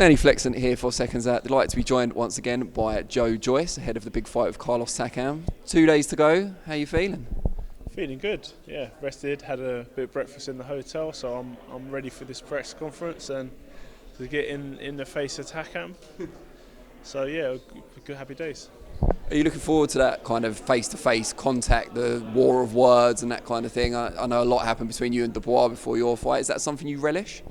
Danny Flexent here for Seconds Out. Delighted to be joined once again by Joyce, ahead of the big fight with Carlos Takam. 2 days to go. How are you feeling? Feeling good, yeah. Rested, had a bit of breakfast in the hotel, so I'm ready for this press conference and to get in the face of Takam. So yeah, good happy days. Are you looking forward to that kind of face-to-face contact, the war of words and that kind of thing? I know a lot happened between you and Dubois before your fight. Is that something you relish?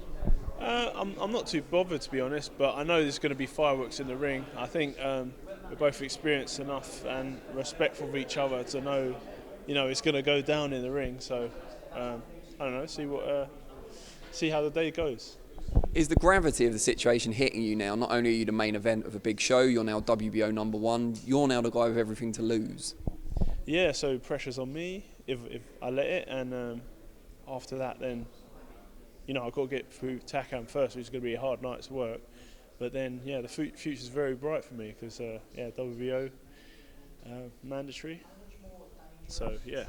I'm not too bothered, to be honest, but I know there's going to be fireworks in the ring. I think we're both experienced enough and respectful of each other to know, it's going to go down in the ring. So I don't know, see how the day goes. Is the gravity of the situation hitting you now? Not only are you the main event of a big show, you're now WBO #1, you're now the guy with everything to lose. Yeah, so pressure's on me if I let it, and after that then, I've got to get through Takam first, which is going to be a hard night's work. But then, the future's very bright for me because, WBO mandatory. So, yeah.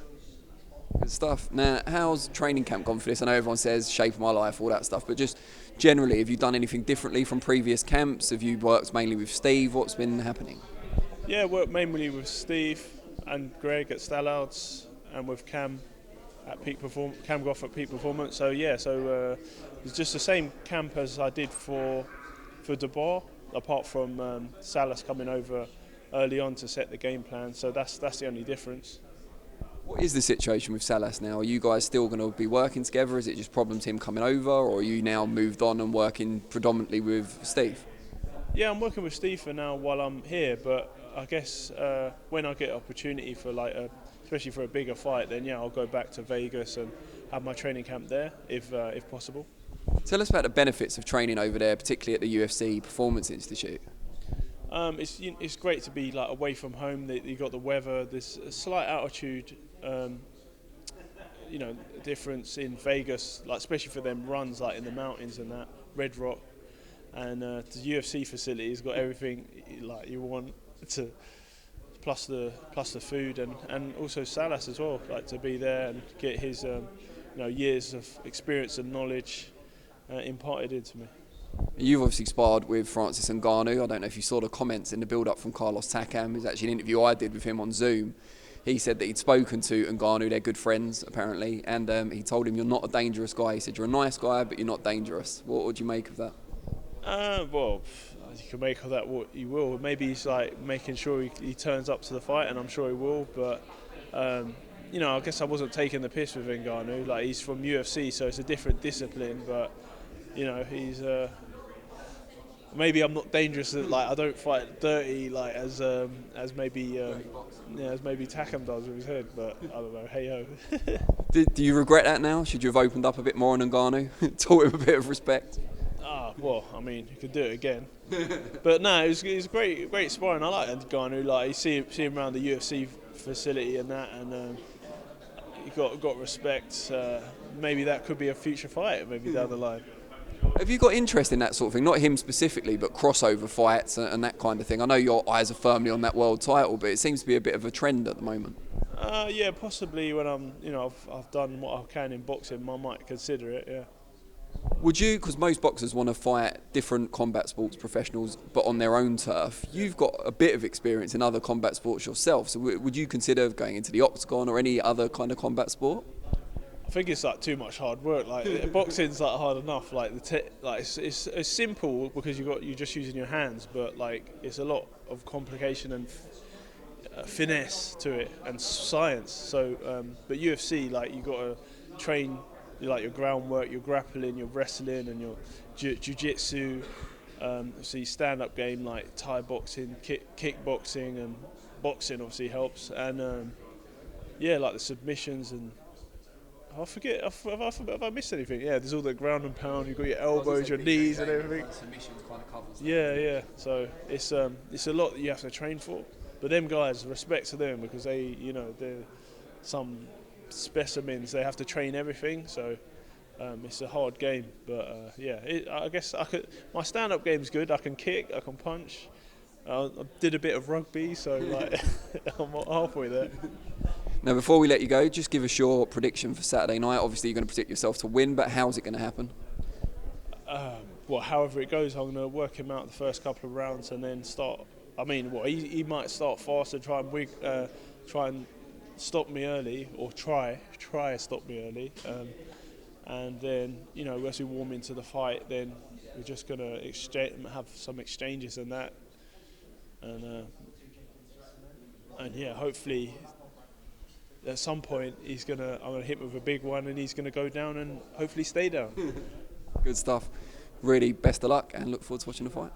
Good stuff. Now, how's training camp gone for this? I know everyone says shape of my life, all that stuff, but just generally, have you done anything differently from previous camps? Have you worked mainly with Steve? What's been happening? Yeah, worked mainly with Steve and Greg at Stallouts and with Cam Goff at Peak Performance. So it's just the same camp as I did for Dubois, apart from Salas coming over early on to set the game plan. So that's the only difference. What is the situation with Salas now? Are you guys still going to be working together? Is it just problems him coming over, or are you now moved on and working predominantly with Steve? Yeah, I'm working with Steve for now while I'm here, but I guess when I get opportunity for especially for a bigger fight, then I'll go back to Vegas and have my training camp there if possible. Tell us about the benefits of training over there, particularly at the UFC Performance Institute. It's great to be away from home. You got the weather. There's a slight altitude, difference in Vegas, especially for them runs in the mountains and that Red Rock, and the UFC facility has got everything you want to. Plus the food and also Salas as well, to be there and get his years of experience and knowledge imparted into me. You've obviously sparred with Francis Ngannou. I don't know if you saw the comments in the build-up from Carlos Takam. It was actually an interview I did with him on Zoom. He said that he'd spoken to Ngannou, they're good friends apparently, and he told him you're not a dangerous guy. He said you're a nice guy, but you're not dangerous. What would you make of that? Well, you can make of that what you will. Maybe he's making sure he turns up to the fight, and I'm sure he will. But I guess I wasn't taking the piss with Ngannou. He's from UFC, so it's a different discipline. But he's maybe I'm not dangerous. I don't fight dirty as maybe Takam does with his head. But I don't know. Hey ho. Do you regret that now? Should you have opened up a bit more on Ngannou, taught him a bit of respect? Well, I mean, you could do it again. But no, it was great sparring. I like Ngannou. You see him around the UFC facility and that, and you got respect. Maybe that could be a future fight, maybe down the line. Have you got interest in that sort of thing? Not him specifically, but crossover fights and that kind of thing. I know your eyes are firmly on that world title, but it seems to be a bit of a trend at the moment. Yeah, possibly when I've done what I can in boxing, I might consider it. Yeah. Would you, because most boxers want to fight different combat sports professionals but on their own turf, you've got a bit of experience in other combat sports yourself, so would you consider going into the octagon or any other kind of combat sport? I think it's too much hard work. Boxing's hard enough. It's simple because you're just using your hands, but it's a lot of complication and finesse to it and science. So, but UFC, you got to train. Your groundwork, your grappling, your wrestling, and your jiu-jitsu. Obviously, stand-up game like Thai boxing, kickboxing, and boxing obviously helps. And the submissions and I forget if I missed anything. Yeah, there's all the ground and pound. You've got your elbows, your knees, and everything. Submissions kind of covers that. Yeah. So it's a lot that you have to train for. But them guys, respect to them because they're some specimens. They have to train everything, so it's a hard game. But I guess my stand-up game's good. I can kick, I can punch. I did a bit of rugby, so I'm halfway there. Now, before we let you go, just give us your prediction for Saturday night. Obviously, you're going to predict yourself to win, but how's it going to happen? however it goes, I'm going to work him out the first couple of rounds and then start. I mean, he might start fast and try and stop me early, or try to stop me early, and then as we warm into the fight, then we're just going to have some exchanges and that, and yeah, hopefully at some point I'm going to hit him with a big one and he's going to go down and hopefully stay down. Good stuff. Really, best of luck and look forward to watching the fight.